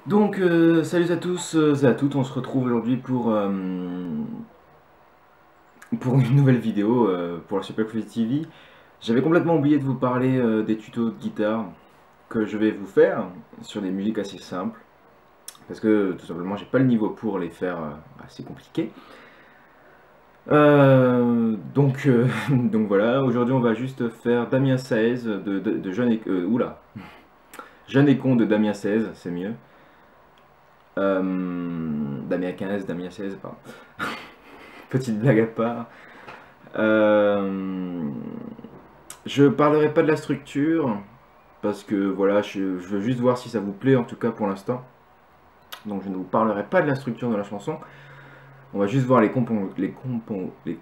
Donc, salut à tous et à toutes, on se retrouve aujourd'hui pour une nouvelle vidéo pour la Super Free TV. J'avais complètement oublié de vous parler des tutos de guitare que je vais vous faire sur des musiques assez simples, parce que tout simplement j'ai pas le niveau pour les faire assez compliqués. Donc voilà, aujourd'hui on va juste faire Damien Saez de Jeune et... oula, Jeune et con de Damien Saez, c'est mieux. Damien 15, Damien 16, pardon. Petite blague à part. Euh, je parlerai pas de la structure parce que voilà, je veux juste voir si ça vous plaît en tout cas pour l'instant. Donc je ne vous parlerai pas de la structure de la chanson. On va juste voir les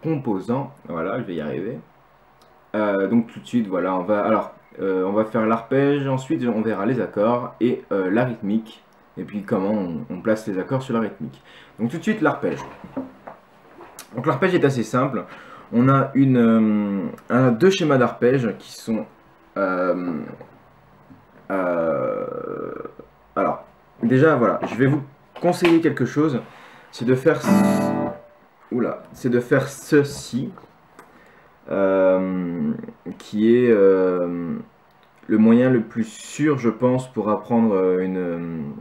composants. Voilà, je vais y arriver. Donc tout de suite, voilà, on va faire l'arpège. Ensuite, on verra les accords et la rythmique. Et puis comment on place les accords sur la rythmique. Donc tout de suite, l'arpège. Donc l'arpège est assez simple. On a deux schémas d'arpège qui sont... euh, euh, alors, déjà, voilà, je vais vous conseiller quelque chose. C'est de faire... Oula, c'est de faire ceci, euh, qui est le moyen le plus sûr, je pense, pour apprendre une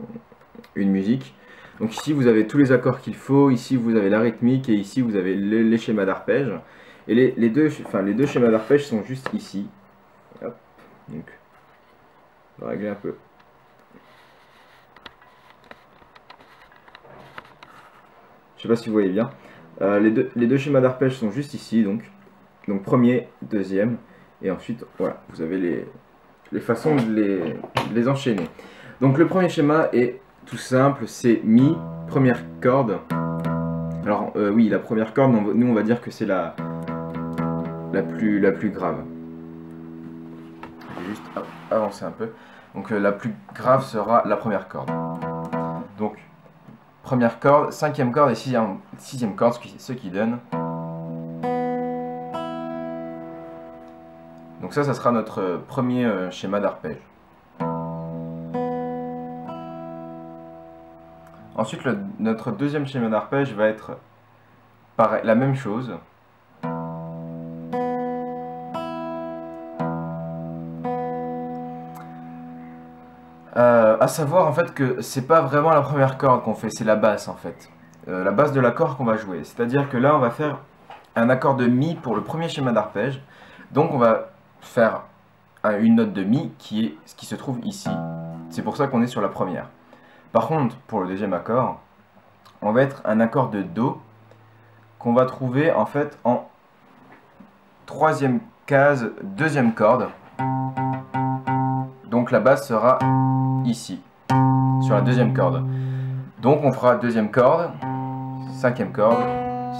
musique. Donc ici, vous avez tous les accords qu'il faut. Ici, vous avez la rythmique. Et ici, vous avez les schémas d'arpège. Et les deux schémas d'arpège sont juste ici. Hop, donc, on va régler un peu. Je sais pas si vous voyez bien. Les deux schémas d'arpège sont juste ici, donc premier, deuxième, et ensuite, voilà, vous avez les façons de les enchaîner. Donc le premier schéma est tout simple, c'est Mi, première corde. Alors oui, la première corde, nous on va dire que c'est la plus grave. Je vais juste avancer un peu. Donc la plus grave sera la première corde. Donc première corde, cinquième corde et sixième corde, ce qui donne. Donc ça sera notre premier schéma d'arpège. Ensuite, notre deuxième schéma d'arpège va être pareil, la même chose. À savoir en fait que c'est pas vraiment la première corde qu'on fait, c'est la basse en fait. La basse de l'accord qu'on va jouer. C'est-à-dire que là on va faire un accord de Mi pour le premier schéma d'arpège. Donc on va faire une note de Mi qui se trouve ici. C'est pour ça qu'on est sur la première. Par contre, pour le deuxième accord, on va être un accord de Do qu'on va trouver en fait en troisième case, deuxième corde. Donc la basse sera ici, sur la deuxième corde. Donc on fera deuxième corde, cinquième corde,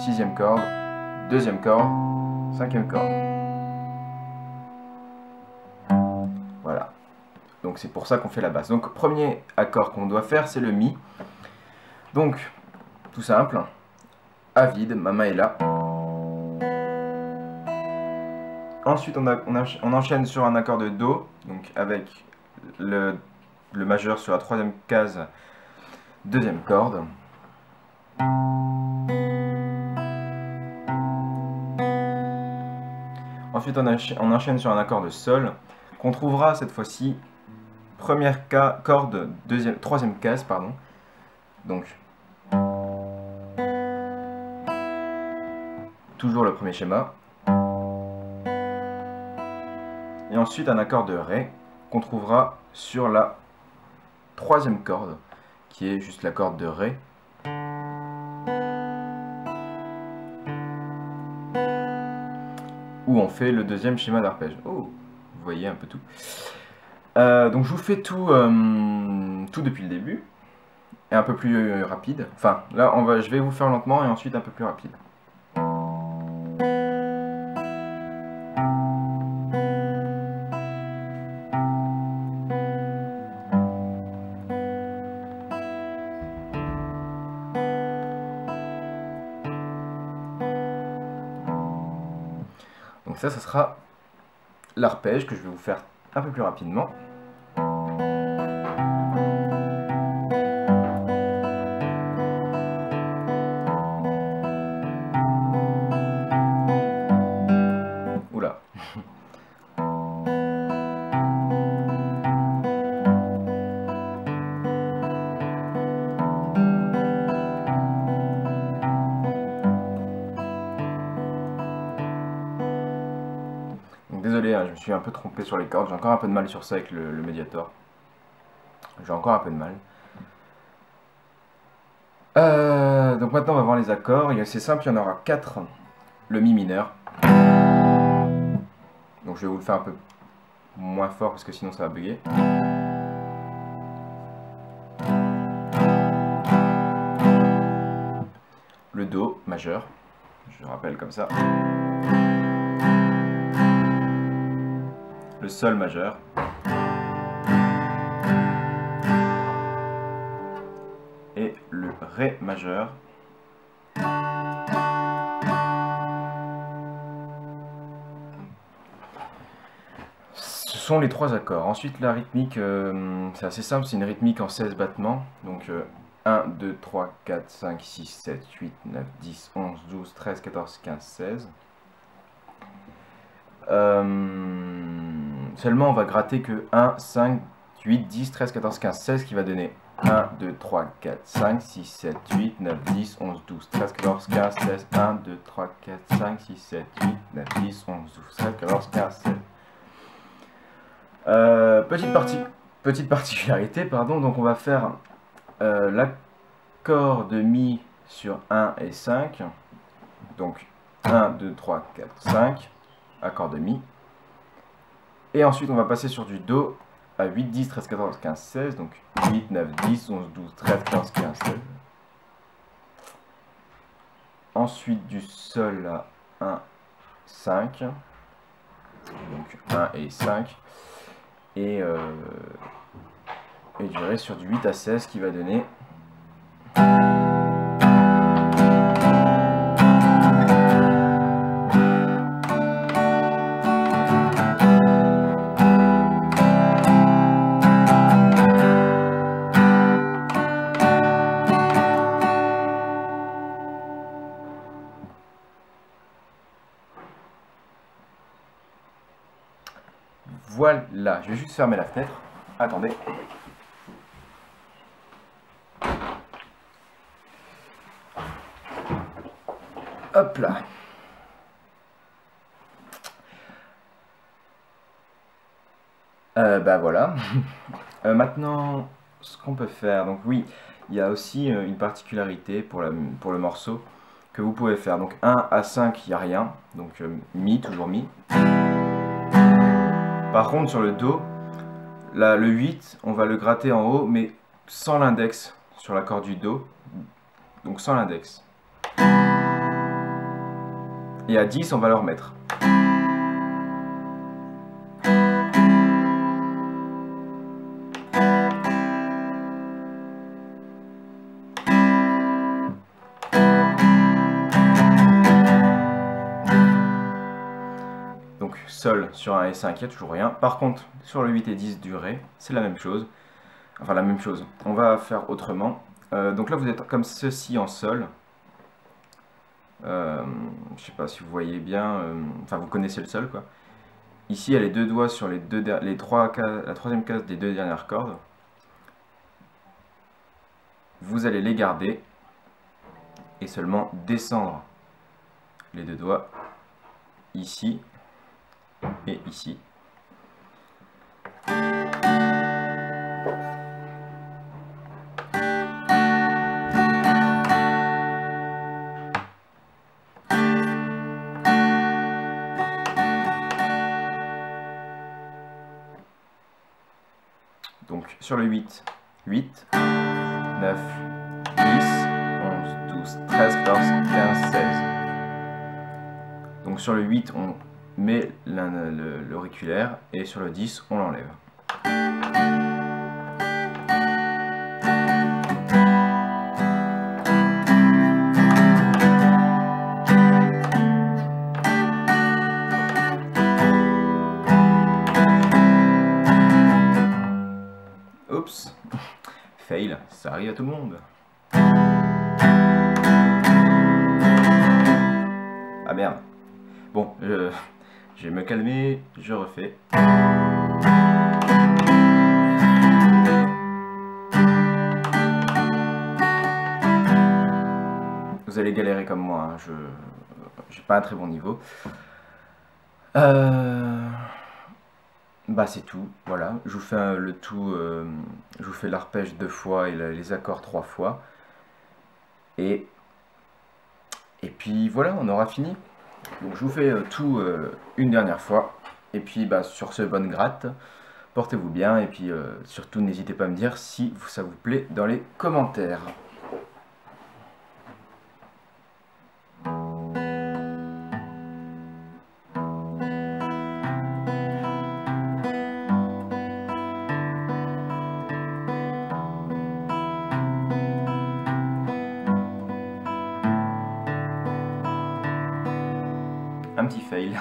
sixième corde, deuxième corde, cinquième corde. Voilà. Donc c'est pour ça qu'on fait la basse. Donc premier accord qu'on doit faire, c'est le Mi. Donc, tout simple, A vide, ma main est là. Ensuite, on enchaîne sur un accord de Do, donc avec le majeur sur la troisième case, deuxième corde. Ensuite, on enchaîne sur un accord de Sol, qu'on trouvera cette fois-ci première corde, troisième case, pardon. Donc, toujours le premier schéma. Et ensuite un accord de Ré qu'on trouvera sur la troisième corde, qui est juste la corde de Ré. Où on fait le deuxième schéma d'arpège. Oh, vous voyez un peu tout. Donc je vous fais tout depuis le début, et un peu plus rapide. Enfin, là, je vais vous faire lentement et ensuite un peu plus rapide. Donc ça sera l'arpège que je vais vous faire un peu plus rapidement. désolé, hein, je me suis un peu trompé sur les cordes. J'ai encore un peu de mal sur ça avec le Mediator. J'ai encore un peu de mal. Donc maintenant on va voir les accords. C'est simple, il y en aura 4. Le Mi mineur. Donc je vais vous le faire un peu moins fort parce que sinon ça va bugger. Le Do majeur, je rappelle comme ça. Le Sol majeur. Et le Ré majeur. Ce sont les 3 accords. Ensuite la rythmique, c'est assez simple, c'est une rythmique en 16 battements. Donc 1, 2, 3, 4, 5, 6, 7, 8, 9, 10, 11, 12, 13, 14, 15, 16. Seulement on va gratter que 1, 5, 8, 10, 13, 14, 15, 16 qui va donner 1, 2, 3, 4, 5, 6, 7, 8, 9, 10, 11, 12, 13, 14, 15, 16, 1, 2, 3, 4, 5, 6, 7, 8, 9, 10, 11, 12, 13, 14, 15, 16. Petite particularité, pardon, donc on va faire l'accord de Mi sur 1 et 5. Donc 1, 2, 3, 4, 5, accord de Mi. Et ensuite on va passer sur du Do à 8, 10, 13, 14, 15, 16. Donc 8, 9, 10, 11, 12, 13, 14, 15, 16. Ensuite du Sol à 1, 5. Donc 1 et 5. Et du Ré sur du 8 à 16 qui va donner voilà. Je vais juste fermer la fenêtre. Attendez. Hop là. Bah voilà. Maintenant, ce qu'on peut faire, donc oui, il y a aussi une particularité pour le morceau que vous pouvez faire. Donc 1 à 5, il n'y a rien. Donc Mi, toujours Mi. Par contre, sur le Do, là, le 8, on va le gratter en haut, mais sans l'index sur l'accord du Do. Donc sans l'index. Et à 10, on va le remettre. Donc Sol sur 1 et 5, il n'y a toujours rien. Par contre, sur le 8 et 10 du Ré, c'est la même chose. Enfin, la même chose. On va faire autrement. Donc là, vous êtes comme ceci en Sol. Je sais pas si vous voyez bien. Enfin, vous connaissez le Sol, quoi. Ici, il y a les deux doigts sur la troisième case des 2 dernières cordes. Vous allez les garder et seulement descendre les 2 doigts ici et ici. Donc sur le 8, 8, 9, 10, 11, 12, 13, 14, 15, 16. Donc sur le 8, on met l'auriculaire et sur le 10, on l'enlève. Oups, fail, ça arrive à tout le monde. Ah merde. Bon, je vais me calmer, je refais. Vous allez galérer comme moi, hein. J'ai pas un très bon niveau. Euh, Bah c'est tout, voilà. Je vous fais le tout, je vous fais l'arpège 2 fois et les accords 3 fois. Et, et puis voilà, on aura fini. Donc je vous fais tout une dernière fois. Et puis bah, sur ce, bonne gratte. Portez-vous bien. Et puis surtout, n'hésitez pas à me dire si ça vous plaît dans les commentaires. Un petit fail.